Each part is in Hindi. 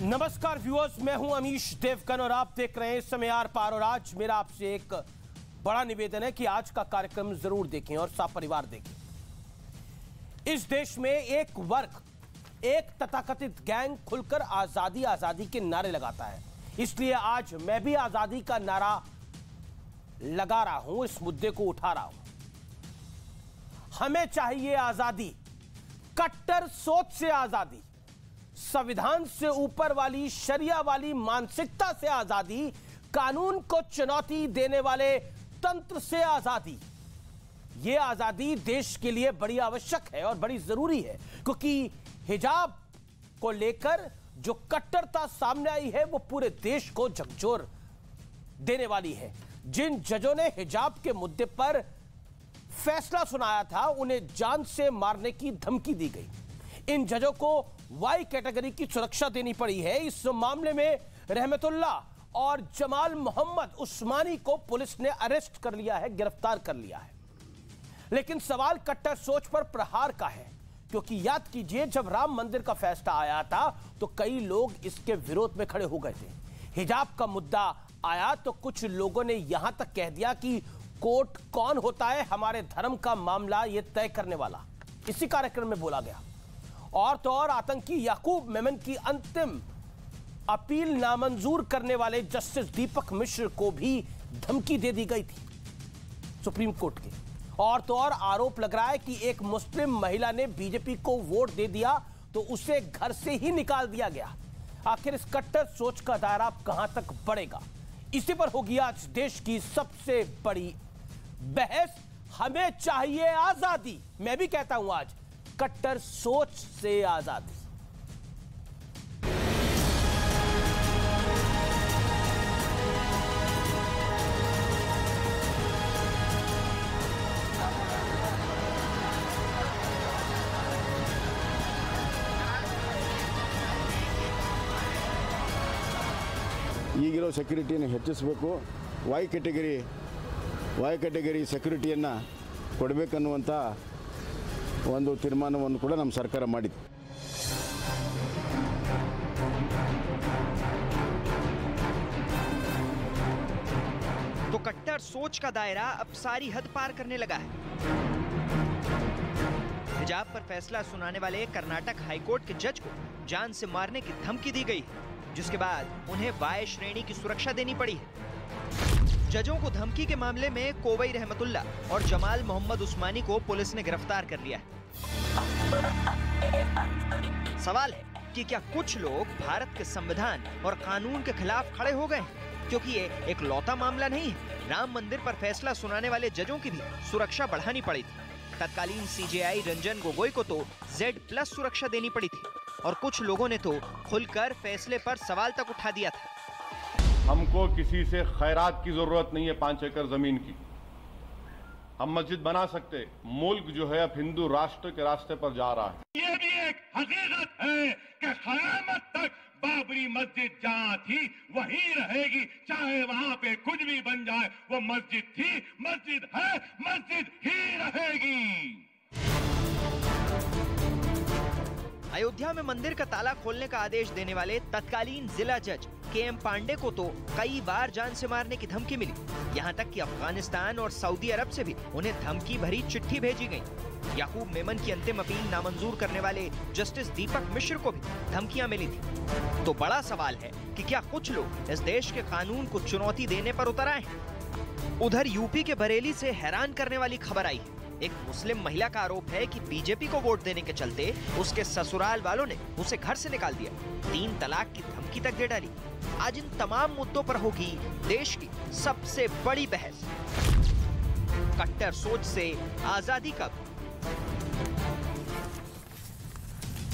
नमस्कार व्यूअर्स, मैं हूं अमीश देवगन और आप देख रहे हैं इस समय आर पार। और आज मेरा आपसे एक बड़ा निवेदन है कि आज का कार्यक्रम जरूर देखें और सपरिवार देखें। इस देश में एक वर्ग, एक तथाकथित गैंग खुलकर आजादी आजादी के नारे लगाता है। इसलिए आज मैं भी आजादी का नारा लगा रहा हूं, इस मुद्दे को उठा रहा हूं। हमें चाहिए आजादी, कट्टर सोच से आजादी, संविधान से ऊपर वाली शरिया वाली मानसिकता से आजादी, कानून को चुनौती देने वाले तंत्र से आजादी। यह आजादी देश के लिए बड़ी आवश्यक है और बड़ी जरूरी है, क्योंकि हिजाब को लेकर जो कट्टरता सामने आई है वो पूरे देश को झकझोर देने वाली है। जिन जजों ने हिजाब के मुद्दे पर फैसला सुनाया था उन्हें जान से मारने की धमकी दी गई। इन जजों को वाई कैटेगरी की सुरक्षा देनी पड़ी है। इस मामले में रहमतुल्ला और जमाल मोहम्मद उस्मानी को पुलिस ने अरेस्ट कर लिया है, गिरफ्तार कर लिया है। लेकिन सवाल कट्टर सोच पर प्रहार का है, क्योंकि याद कीजिए जब राम मंदिर का फैसला आया था तो कई लोग इसके विरोध में खड़े हो गए थे। हिजाब का मुद्दा आया तो कुछ लोगों ने यहां तक कह दिया कि कोर्ट कौन होता है हमारे धर्म का मामला यह तय करने वाला। इसी कार्यक्रम में बोला गया। और तो और आतंकी याकूब मेमन की अंतिम अपील नामंजूर करने वाले जस्टिस दीपक मिश्र को भी धमकी दे दी गई थी सुप्रीम कोर्ट के। और तो और आरोप लग रहा है कि एक मुस्लिम महिला ने बीजेपी को वोट दे दिया तो उसे घर से ही निकाल दिया गया। आखिर इस कट्टर सोच का दायरा कहां तक बढ़ेगा, इसी पर होगी आज देश की सबसे बड़ी बहस। हमें चाहिए आजादी, मैं भी कहता हूं आज कट्टर सोच से आजादी। ಈಗಿರೋ ಸೆಕ್ಯೂರಿಟಿಯನ್ನು ಹೆಚ್ಚಿಸಬೇಕು, ವೈ ಕ್ಯಾಟಗರಿ ಸೆಕ್ಯೂರಿಟಿಯನ್ನು ಕೊಡಬೇಕನ್ನುವಂಥ ಒಂದು ತೀರ್ಮಾನವನ್ನು ಕೂಡ ನಮ್ಮ ಸರ್ಕಾರ ಮಾಡಿದೆ। तो कट्टर सोच का दायरा अब सारी हद पार करने लगा है। हिजाब पर फैसला सुनाने वाले कर्नाटक हाईकोर्ट के जज को जान से मारने की धमकी दी गई, जिसके बाद उन्हें वाय श्रेणी की सुरक्षा देनी पड़ी है। जजों को धमकी के मामले में कोवई रहमतुल्ला और जमाल मोहम्मद उस्मानी को पुलिस ने गिरफ्तार कर लिया है। सवाल है कि क्या कुछ लोग भारत के संविधान और कानून के खिलाफ खड़े हो गए हैं? क्योंकि ये एक लौता मामला नहीं है। राम मंदिर पर फैसला सुनाने वाले जजों की भी सुरक्षा बढ़ानी पड़ी थी। तत्कालीन सीजेआई रंजन गोगोई को तो Z+ सुरक्षा देनी पड़ी थी और कुछ लोगों ने तो खुलकर फैसले पर सवाल तक उठा दिया था। हमको किसी से खैरात की जरूरत नहीं है। 5 एकड़ जमीन की हम मस्जिद बना सकते। मुल्क जो है अब हिंदू राष्ट्र के रास्ते पर जा रहा है। ये भी एक हकीकत है कि क़यामत तक बाबरी मस्जिद जहाँ थी वहीं रहेगी, चाहे वहाँ पे कुछ भी बन जाए। वो मस्जिद थी, मस्जिद है, मस्जिद ही रहेगी। अयोध्या में मंदिर का ताला खोलने का आदेश देने वाले तत्कालीन जिला जज KM पांडे को तो कई बार जान से मारने की धमकी मिली। यहाँ तक कि अफगानिस्तान और सऊदी अरब से भी उन्हें धमकी भरी चिट्ठी भेजी गई। याकूब मेमन की अंतिम अपील नामंजूर करने वाले जस्टिस दीपक मिश्र को भी धमकियां मिली थी। तो बड़ा सवाल है कि क्या कुछ लोग इस देश के कानून को चुनौती देने पर उतर आए हैं? उधर यूपी के बरेली से हैरान करने वाली खबर आई है। एक मुस्लिम महिला का आरोप है कि बीजेपी को वोट देने के चलते उसके ससुराल वालों ने उसे घर से निकाल दिया, 3 तलाक की धमकी तक दे डाली। आज इन तमाम मुद्दों पर होगी देश की सबसे बड़ी बहस। कट्टर सोच से आजादी कब?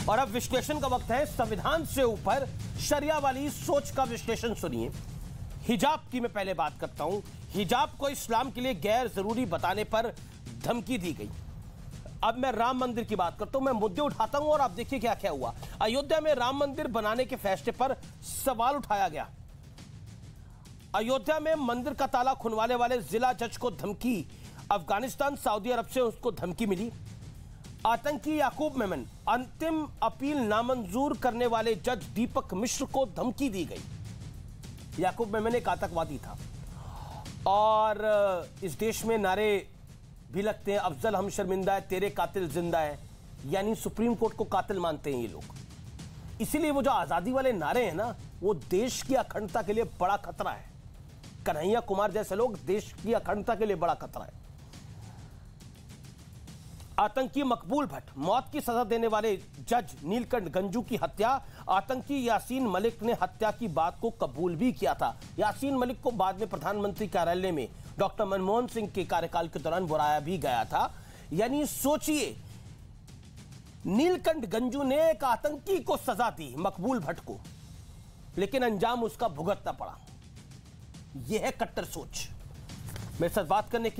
और अब विश्लेषण का वक्त है। संविधान से ऊपर शरिया वाली सोच का विश्लेषण सुनिए। हिजाब की मैं पहले बात करता हूं। हिजाब को इस्लाम के लिए गैर जरूरी बताने पर धमकी दी गई। अब मैं राम मंदिर की बात करता हूं, मैं मुद्दे उठाता हूं और आप देखिए क्या क्या हुआ। अयोध्या में राम मंदिर बनाने के फैसले पर सवाल उठाया गया। अयोध्या में मंदिर का ताला खुलवाने वाले जिला जज को धमकी। अफगानिस्तान, सऊदी अरब से उसको धमकी मिली। आतंकी याकूब मेमन, अंतिम अपील नामंजूर करने वाले जज दीपक मिश्र को धमकी दी गई। याकूब मेमन एक आतंकवादी था और इस देश में नारे भी लगते हैं, अफजल हम शर्मिंदा है, तेरे कातिल जिंदा है, यानी सुप्रीम कोर्ट को कातिल मानते हैं ये लोग। इसीलिए वो जो आजादी वाले नारे हैं ना, वो देश की अखंडता के लिए बड़ा खतरा है। कन्हैया कुमार जैसे लोग देश की अखंडता के लिए बड़ा खतरा है। आतंकी मकबूल भट्ट, मौत की सजा देने वाले जज नीलकंठ गंजू की हत्या, आतंकी यासीन मलिक ने हत्या की बात को कबूल भी किया था। यासीन मलिक को बाद में प्रधानमंत्री कार्यालय में डॉक्टर मनमोहन सिंह के कार्यकाल के दौरान बुलाया भी गया था। यानी सोचिए, नीलकंठ गंजू ने एक आतंकी को सजा दी, मकबूल भट्ट को, लेकिन अंजाम उसका भुगतना पड़ा। यह है कट्टर सोच। मेरे साथ बात करने के